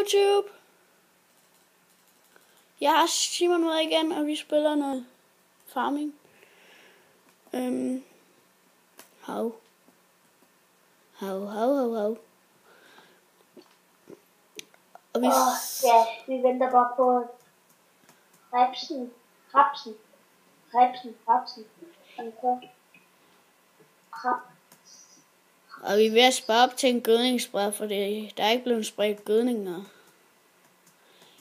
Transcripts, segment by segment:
YouTube. Jeg har Simon med igen, og vi spiller noget farming. Hav. Og vi... ja, vi venter bare på rapsen. Og vi er ved at spare op til en gødningsspred, for der er ikke blevet spredt gødninger.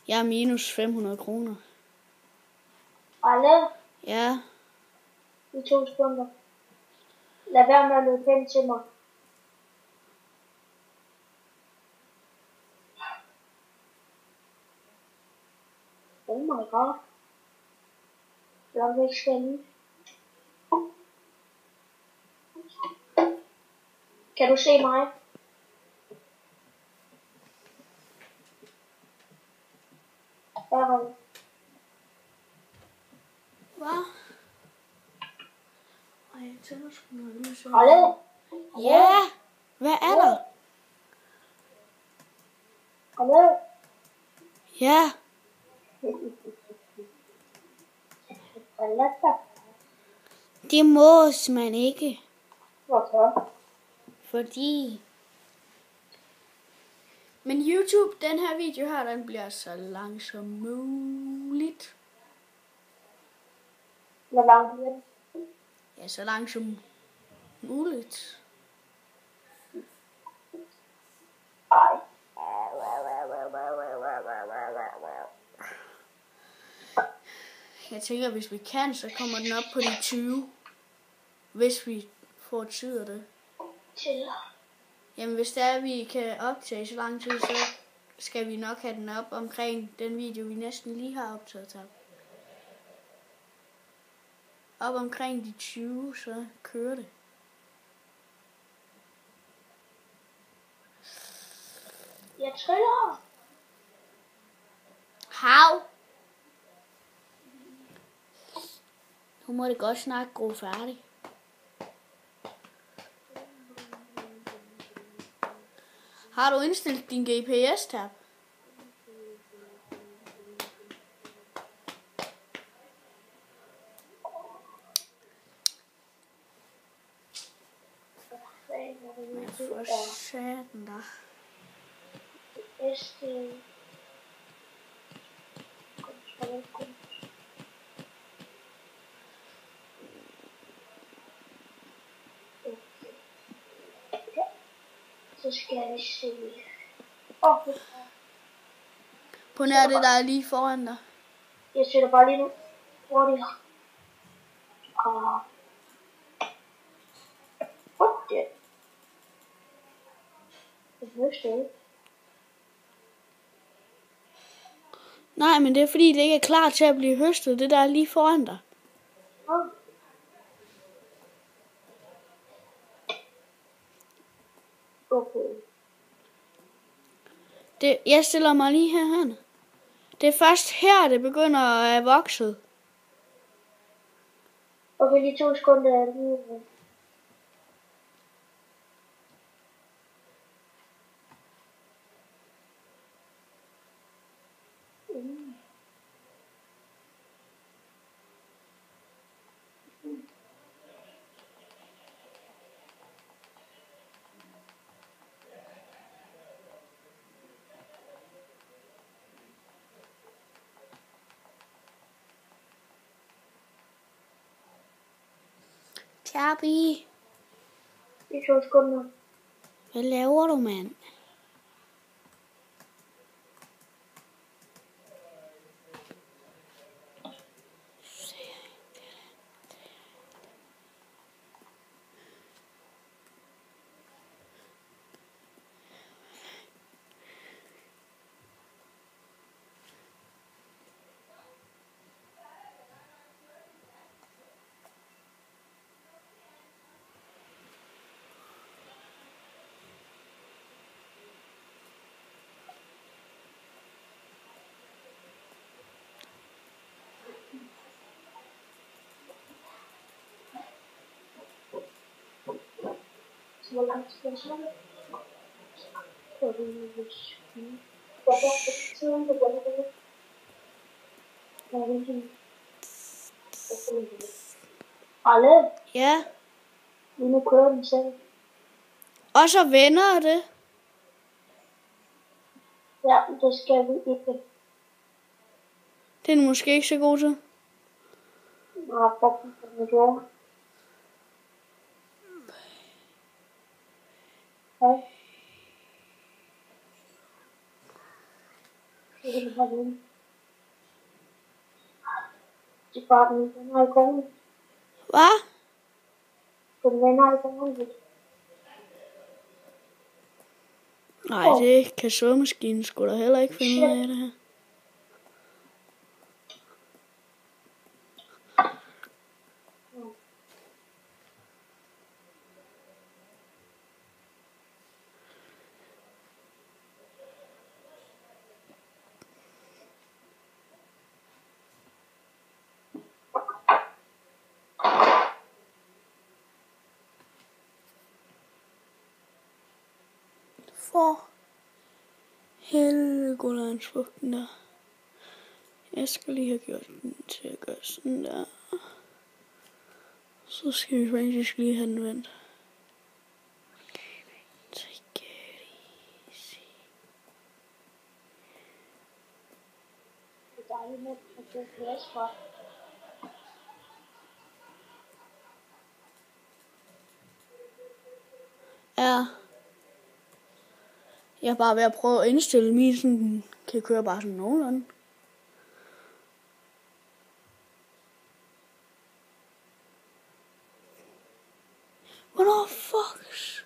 Jeg er minus 500 kroner. Alle? Ja. I 2 sekunder. Lad være med at løbe hen til mig. Oh my god. Jeg vil ikke stemme. Kan du se mig? Hvad? Ej, jeg tænder sgu noget lys. Hallo? Ja! Hvad er der? Hallo? Ja. Det må man ikke. Hvorfor? Fordi... Men YouTube, den her video her, den bliver så lang som muligt. Hvor lang bliver den? Ja, så lang som muligt. Ej. Jeg tænker, hvis vi kan, så kommer den op på de 20. Hvis vi får tid af det. Jamen, hvis det er, at vi kan optage så lang tid, så skal vi nok have den op omkring den video, vi næsten lige har optaget til. Op omkring de 20, så kører det. Jeg tryller. Hav! Nu må det godt snart gå færdig. Har du indstillet din GPS-tab? For satan da. Så skal vi se. På nær det, der er lige foran dig. Jeg sætter bare lige nu hurtigt. Okay. Jeg vidste det ikke. Nej, men det er fordi, det ikke er klar til at blive høstet, det der er lige foran dig. Okay. Jeg stiller mig lige herhen. Det er først her, det begynder at vokse. Okay, lige 2 sekunder lige. Tjerpi, Lige 2 sekunder. hvad laver du, mand? Hvor langt skal jeg så? Alle? Ja. Nu kører den selv. Og så vender det. Ja, det skal vi ikke. Det er den måske ikke så god til. Nej, fuck, det gjorde. Hej. Det er det bare den. Det er bare den her i kongen. Hvad? Den vender i kongen. Nej, det kan såmaskinen sgu da heller ikke finde ud af det her. For Helgolandsbugten der. Jeg skal lige have gjort den til at gøre sådan der. Så skal vi faktisk lige have den vendt. Det er dejligt med at få plads for. Ja. Jeg er bare ved at prøve at indstille min, så den kan køre bare sådan nogenlunde. Hvornår fucks?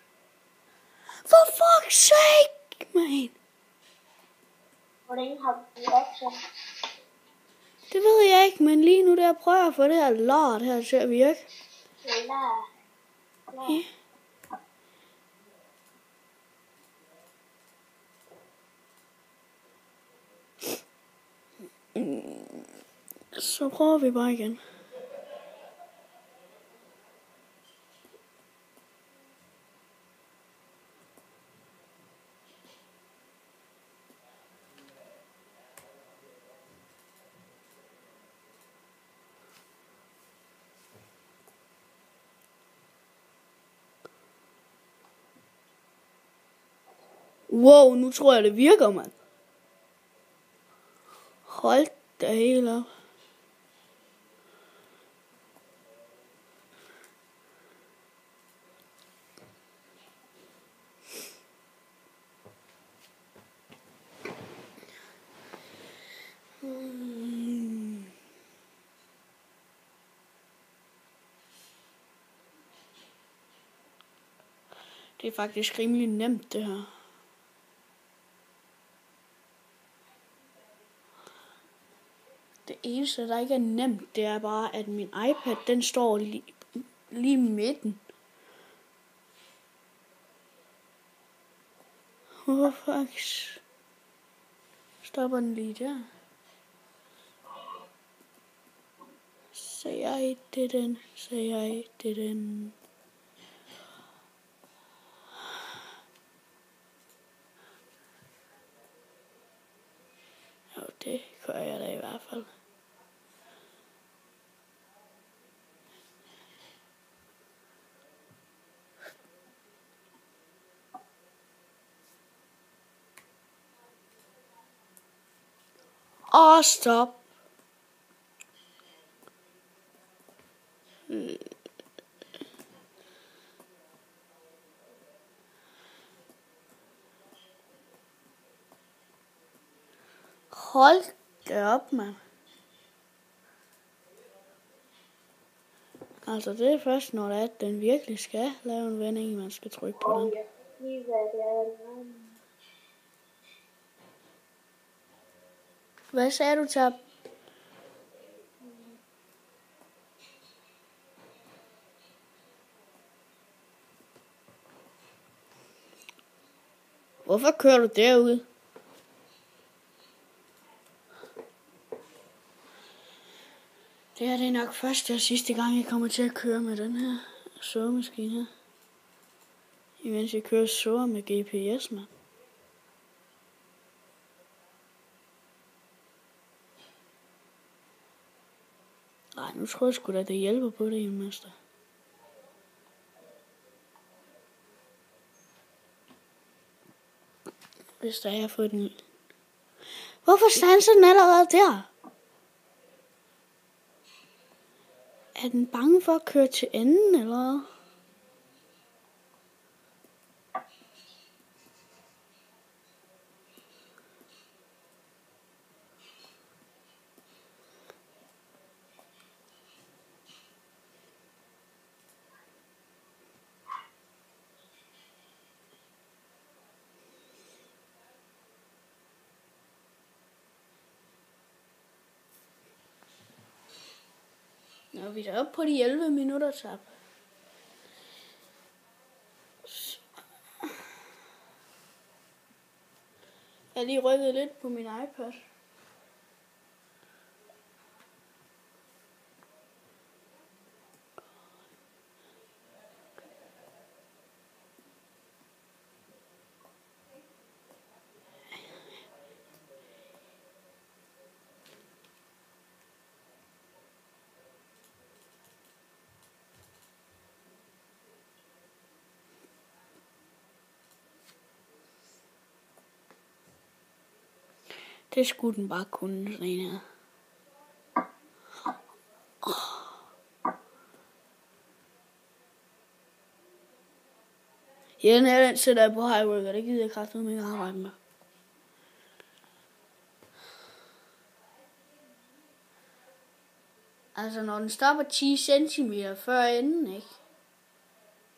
For fuck's sake, man. Hvordan har du det også? Det ved jeg ikke, men lige nu der prøver jeg at få det her lort her til at virke. Ja. Så prøver vi bare igen. Wow, nu tror jeg det virker, mand. Hold da helt op. Det er faktisk rimelig nemt, det her. Det eneste, der ikke er nemt, det er bare, at min iPad, den står lige i midten. Hvorfor stopper den lige der? Så jeg didn't, så jeg didn't. Jo, det gør jeg da i hvert fald. Og stop. Hold det op, mand. Altså, det er først, når det er, at den virkelig skal lave en vending, man skal trykke på den. Hvad sagde du, Tab? Hvorfor kører du derud? Det er nok første og sidste gang, jeg kommer til at køre med den her såmaskine her. Imens jeg kører så med GPS, mand. Nej, nu tror jeg sgu da, det hjælper på det, mester. Hvis der er for den. Hvorfor standser den allerede der? Er den bange for at køre til enden, eller? Nå, vi er oppe på de 11 minutter, tab. Jeg har lige rykket lidt på min iPad. Det skulle den bare kunne, sådan en her. Ja, den her, den sætter jeg på high work, og det gider jeg kraftedeme ikke arbejde med. Altså, når den stopper 10 cm før enden, ikke?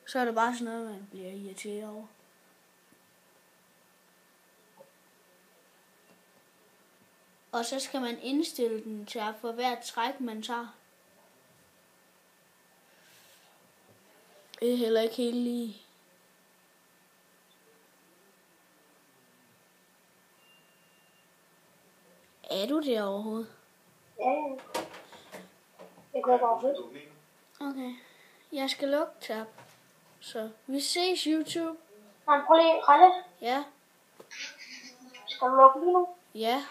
Så er det bare sådan noget, man bliver irriteret over. Og så skal man indstille den til at for hvert træk, man tager. Det er heller ikke helt lige. Er du der overhovedet? Ja. Jeg går bare fedt. Okay. Jeg skal lukke tab. Så vi ses, YouTube. Nej, prøv lige, Ralle. Ja. Skal du lukke lige nu? Ja.